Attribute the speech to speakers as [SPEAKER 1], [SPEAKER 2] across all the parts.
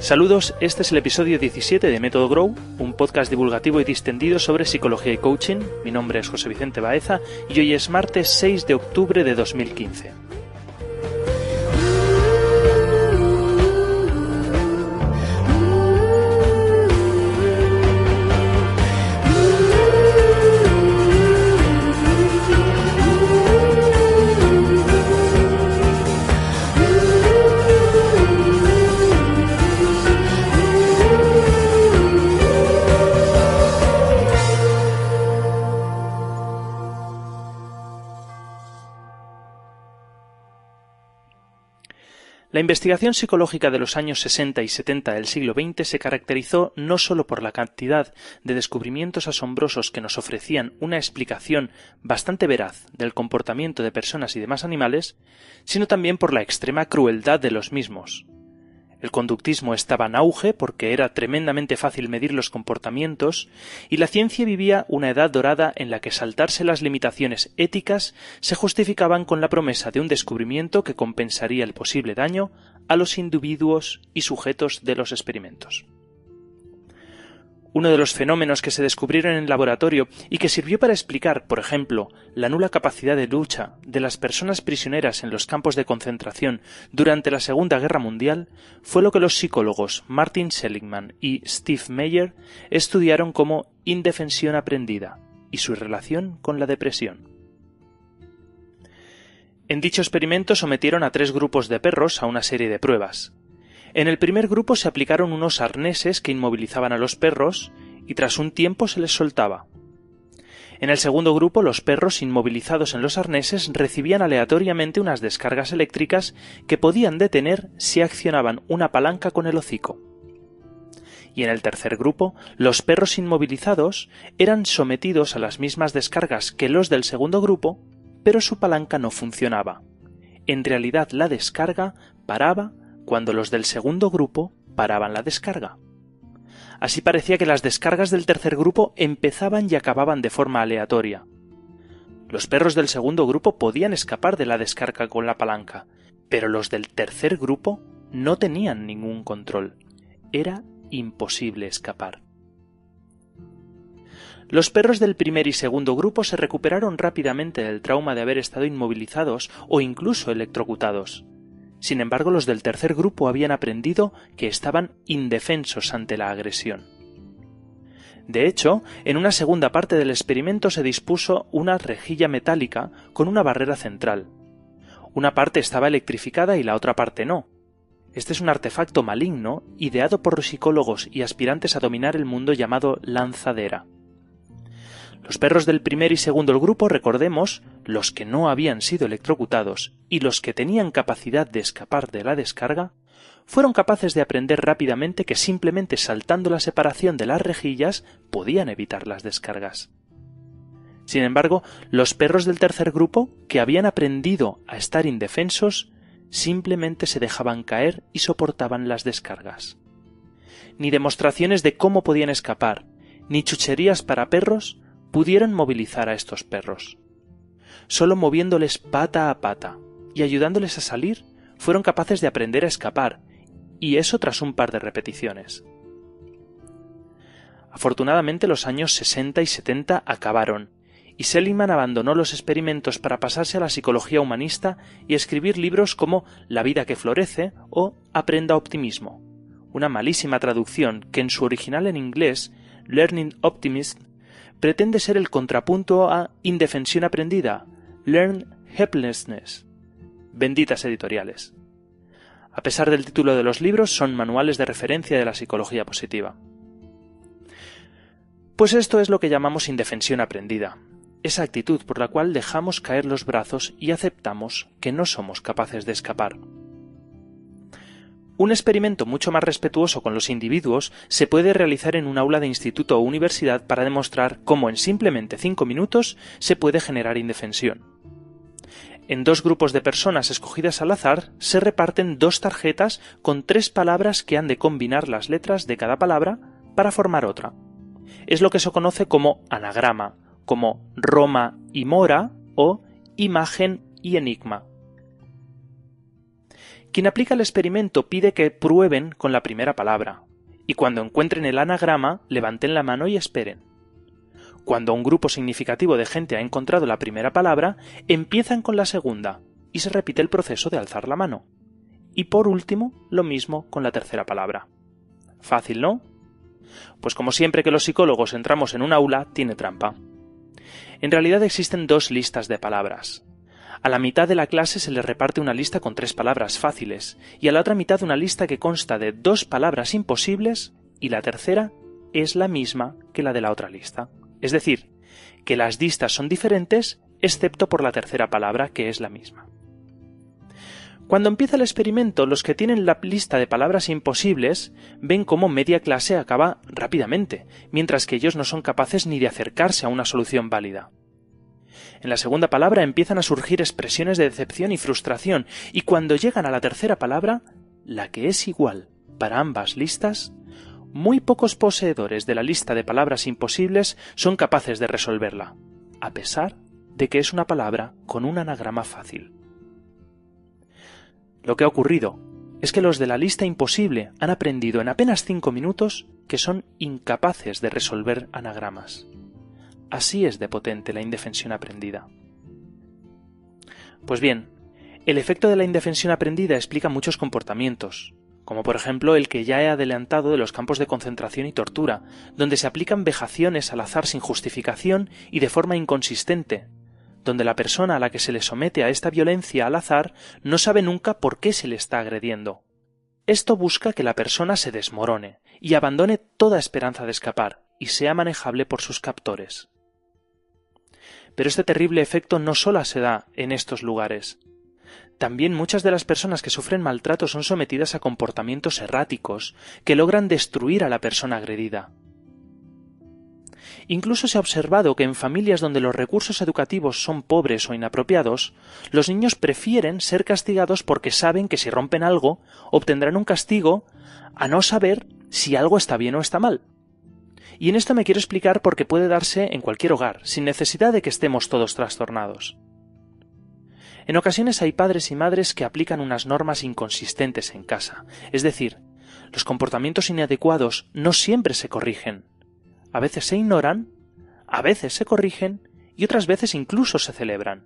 [SPEAKER 1] Saludos, este es el episodio 17 de Método Grow, un podcast divulgativo y distendido sobre psicología y coaching. Mi nombre es José Vicente Baeza y hoy es martes 6 de octubre de 2015. La investigación psicológica de los años 60 y 70 del siglo XX se caracterizó no solo por la cantidad de descubrimientos asombrosos que nos ofrecían una explicación bastante veraz del comportamiento de personas y demás animales, sino también por la extrema crueldad de los mismos. El conductismo estaba en auge porque era tremendamente fácil medir los comportamientos y la ciencia vivía una edad dorada en la que saltarse las limitaciones éticas se justificaban con la promesa de un descubrimiento que compensaría el posible daño a los individuos y sujetos de los experimentos. Uno de los fenómenos que se descubrieron en el laboratorio y que sirvió para explicar, por ejemplo, la nula capacidad de lucha de las personas prisioneras en los campos de concentración durante la Segunda Guerra Mundial fue lo que los psicólogos Martin Seligman y Steve Meyer estudiaron como indefensión aprendida y su relación con la depresión. En dicho experimento sometieron a 3 grupos de perros a una serie de pruebas. En el primer grupo se aplicaron unos arneses que inmovilizaban a los perros y tras un tiempo se les soltaba. En el segundo grupo, los perros inmovilizados en los arneses recibían aleatoriamente unas descargas eléctricas que podían detener si accionaban una palanca con el hocico. Y en el tercer grupo, los perros inmovilizados eran sometidos a las mismas descargas que los del segundo grupo, pero su palanca no funcionaba. En realidad, la descarga paraba cuando los del segundo grupo paraban la descarga. Así parecía que las descargas del tercer grupo empezaban y acababan de forma aleatoria. Los perros del segundo grupo podían escapar de la descarga con la palanca, pero los del tercer grupo no tenían ningún control. Era imposible escapar. Los perros del primer y segundo grupo se recuperaron rápidamente del trauma de haber estado inmovilizados o incluso electrocutados. Sin embargo, los del tercer grupo habían aprendido que estaban indefensos ante la agresión. De hecho, en una segunda parte del experimento se dispuso una rejilla metálica con una barrera central. Una parte estaba electrificada y la otra parte no. Este es un artefacto maligno ideado por los psicólogos y aspirantes a dominar el mundo llamado lanzadera. Los perros del primer y segundo grupo, recordemos, los que no habían sido electrocutados y los que tenían capacidad de escapar de la descarga, fueron capaces de aprender rápidamente que simplemente saltando la separación de las rejillas podían evitar las descargas. Sin embargo, los perros del tercer grupo, que habían aprendido a estar indefensos, simplemente se dejaban caer y soportaban las descargas. Ni demostraciones de cómo podían escapar, ni chucherías para perros pudieron movilizar a estos perros. Solo moviéndoles pata a pata y ayudándoles a salir, fueron capaces de aprender a escapar, y eso tras un par de repeticiones. Afortunadamente los años 60 y 70 acabaron, y Seligman abandonó los experimentos para pasarse a la psicología humanista y escribir libros como La vida que florece o Aprenda optimismo, una malísima traducción que en su original en inglés, Learning Optimism, pretende ser el contrapunto a Indefensión aprendida, Learn Helplessness. Benditas editoriales. A pesar del título de los libros, son manuales de referencia de la psicología positiva. Pues esto es lo que llamamos indefensión aprendida, esa actitud por la cual dejamos caer los brazos y aceptamos que no somos capaces de escapar. Un experimento mucho más respetuoso con los individuos se puede realizar en un aula de instituto o universidad para demostrar cómo en simplemente 5 minutos se puede generar indefensión. En 2 grupos de personas escogidas al azar se reparten 2 tarjetas con 3 palabras que han de combinar las letras de cada palabra para formar otra. Es lo que se conoce como anagrama, como Roma y Mora o imagen y enigma. Quien aplica el experimento pide que prueben con la primera palabra, y cuando encuentren el anagrama, levanten la mano y esperen. Cuando un grupo significativo de gente ha encontrado la primera palabra, empiezan con la segunda, y se repite el proceso de alzar la mano. Y por último, lo mismo con la tercera palabra. Fácil, ¿no? Pues como siempre que los psicólogos entramos en un aula, tiene trampa. En realidad existen 2 listas de palabras. A la mitad de la clase se les reparte una lista con 3 palabras fáciles, y a la otra mitad una lista que consta de 2 palabras imposibles, y la tercera es la misma que la de la otra lista. Es decir, que las listas son diferentes, excepto por la tercera palabra, que es la misma. Cuando empieza el experimento, los que tienen la lista de palabras imposibles ven cómo media clase acaba rápidamente, mientras que ellos no son capaces ni de acercarse a una solución válida. En la segunda palabra empiezan a surgir expresiones de decepción y frustración, y cuando llegan a la tercera palabra, la que es igual para ambas listas, muy pocos poseedores de la lista de palabras imposibles son capaces de resolverla, a pesar de que es una palabra con un anagrama fácil. Lo que ha ocurrido es que los de la lista imposible han aprendido en apenas 5 minutos que son incapaces de resolver anagramas. Así es de potente la indefensión aprendida. Pues bien, el efecto de la indefensión aprendida explica muchos comportamientos, como por ejemplo el que ya he adelantado de los campos de concentración y tortura, donde se aplican vejaciones al azar sin justificación y de forma inconsistente, donde la persona a la que se le somete a esta violencia al azar no sabe nunca por qué se le está agrediendo. Esto busca que la persona se desmorone y abandone toda esperanza de escapar y sea manejable por sus captores. Pero este terrible efecto no solo se da en estos lugares. También muchas de las personas que sufren maltrato son sometidas a comportamientos erráticos que logran destruir a la persona agredida. Incluso se ha observado que en familias donde los recursos educativos son pobres o inapropiados, los niños prefieren ser castigados porque saben que si rompen algo, obtendrán un castigo a no saber si algo está bien o está mal. Y en esto me quiero explicar porque puede darse en cualquier hogar, sin necesidad de que estemos todos trastornados. En ocasiones hay padres y madres que aplican unas normas inconsistentes en casa, es decir, los comportamientos inadecuados no siempre se corrigen. A veces se ignoran, a veces se corrigen y otras veces incluso se celebran.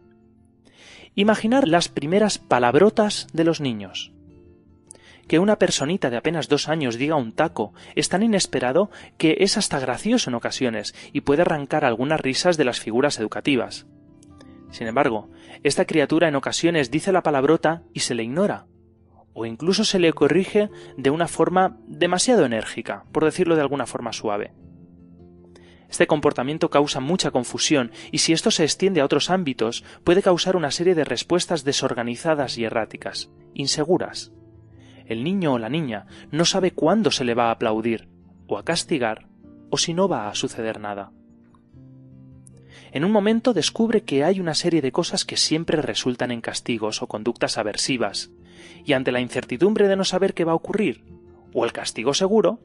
[SPEAKER 1] Imaginar las primeras palabrotas de los niños. Que una personita de apenas 2 años diga un taco es tan inesperado que es hasta gracioso en ocasiones y puede arrancar algunas risas de las figuras educativas. Sin embargo, esta criatura en ocasiones dice la palabrota y se le ignora, o incluso se le corrige de una forma demasiado enérgica, por decirlo de alguna forma suave. Este comportamiento causa mucha confusión y si esto se extiende a otros ámbitos puede causar una serie de respuestas desorganizadas y erráticas, inseguras. El niño o la niña no sabe cuándo se le va a aplaudir, o a castigar, o si no va a suceder nada. En un momento descubre que hay una serie de cosas que siempre resultan en castigos o conductas aversivas, y ante la incertidumbre de no saber qué va a ocurrir, o el castigo seguro,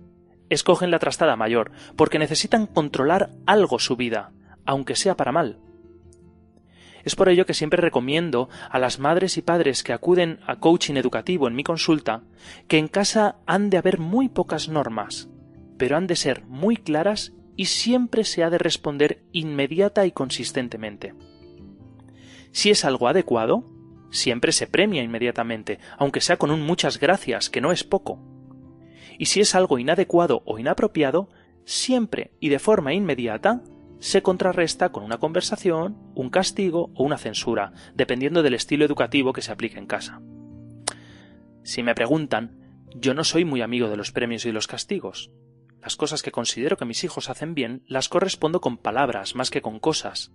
[SPEAKER 1] escogen la trastada mayor, porque necesitan controlar algo su vida, aunque sea para mal. Es por ello que siempre recomiendo a las madres y padres que acuden a coaching educativo en mi consulta que en casa han de haber muy pocas normas, pero han de ser muy claras y siempre se ha de responder inmediata y consistentemente. Si es algo adecuado, siempre se premia inmediatamente, aunque sea con un muchas gracias, que no es poco. Y si es algo inadecuado o inapropiado, siempre y de forma inmediata se contrarresta con una conversación, un castigo o una censura, dependiendo del estilo educativo que se aplique en casa. Si me preguntan, yo no soy muy amigo de los premios y los castigos. Las cosas que considero que mis hijos hacen bien las correspondo con palabras más que con cosas.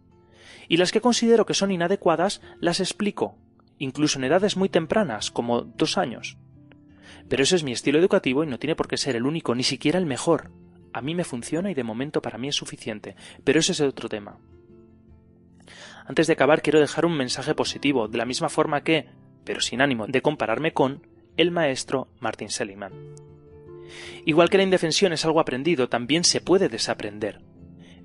[SPEAKER 1] Y las que considero que son inadecuadas las explico, incluso en edades muy tempranas, como 2 años. Pero ese es mi estilo educativo y no tiene por qué ser el único, ni siquiera el mejor. A mí me funciona y de momento para mí es suficiente, pero ese es otro tema. Antes de acabar quiero dejar un mensaje positivo, de la misma forma que, pero sin ánimo de compararme con, el maestro Martin Seligman. Igual que la indefensión es algo aprendido, también se puede desaprender.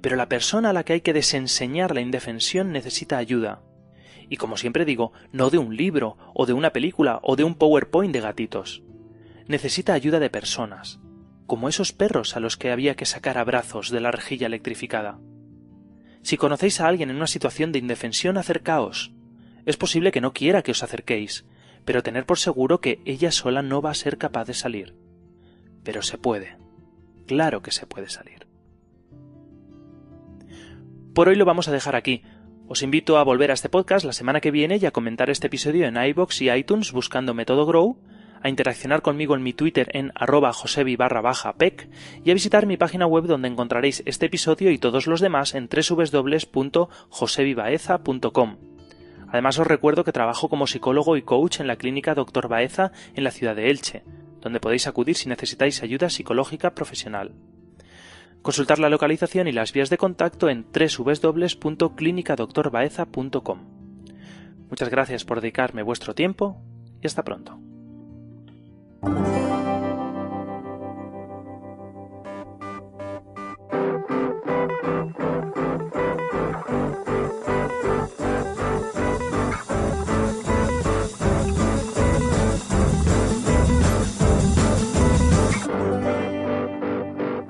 [SPEAKER 1] Pero la persona a la que hay que desenseñar la indefensión necesita ayuda. Y como siempre digo, no de un libro, o de una película, o de un PowerPoint de gatitos. Necesita ayuda de personas, como esos perros a los que había que sacar a brazos de la rejilla electrificada. Si conocéis a alguien en una situación de indefensión, acercaos. Es posible que no quiera que os acerquéis, pero tened por seguro que ella sola no va a ser capaz de salir. Pero se puede. Claro que se puede salir. Por hoy lo vamos a dejar aquí. Os invito a volver a este podcast la semana que viene y a comentar este episodio en iVoox y iTunes buscando Método Grow, a interaccionar conmigo en mi Twitter en @josebi_pec y a visitar mi página web donde encontraréis este episodio y todos los demás en www.josebibaeza.com. Además os recuerdo que trabajo como psicólogo y coach en la clínica Dr. Baeza en la ciudad de Elche, donde podéis acudir si necesitáis ayuda psicológica profesional. Consultar la localización y las vías de contacto en www.clinicadoctorbaeza.com. Muchas gracias por dedicarme vuestro tiempo y hasta pronto.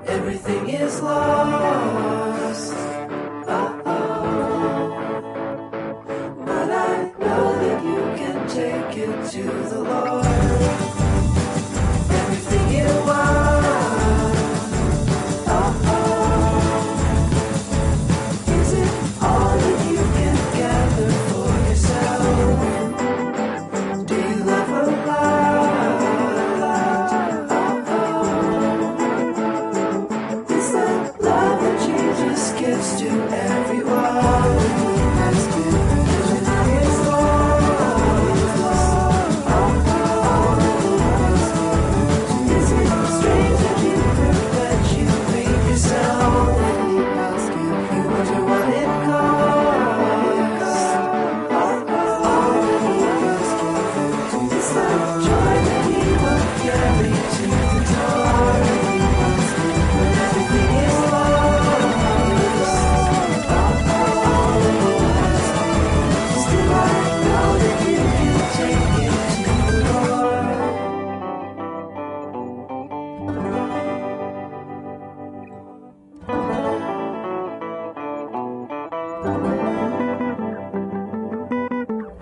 [SPEAKER 2] Everything is lost. But I know that you can take it to the Lord. Everything you want. Is it all that you can gather for yourself? Do you love a lot? Is that love that Jesus gives to everyone?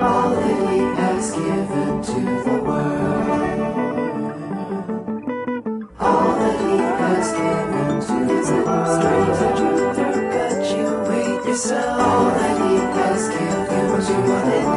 [SPEAKER 2] All that He has given to the world. All that He has given to the world. Strange that you through, but you wait yourself. All that He has given, what you wanted.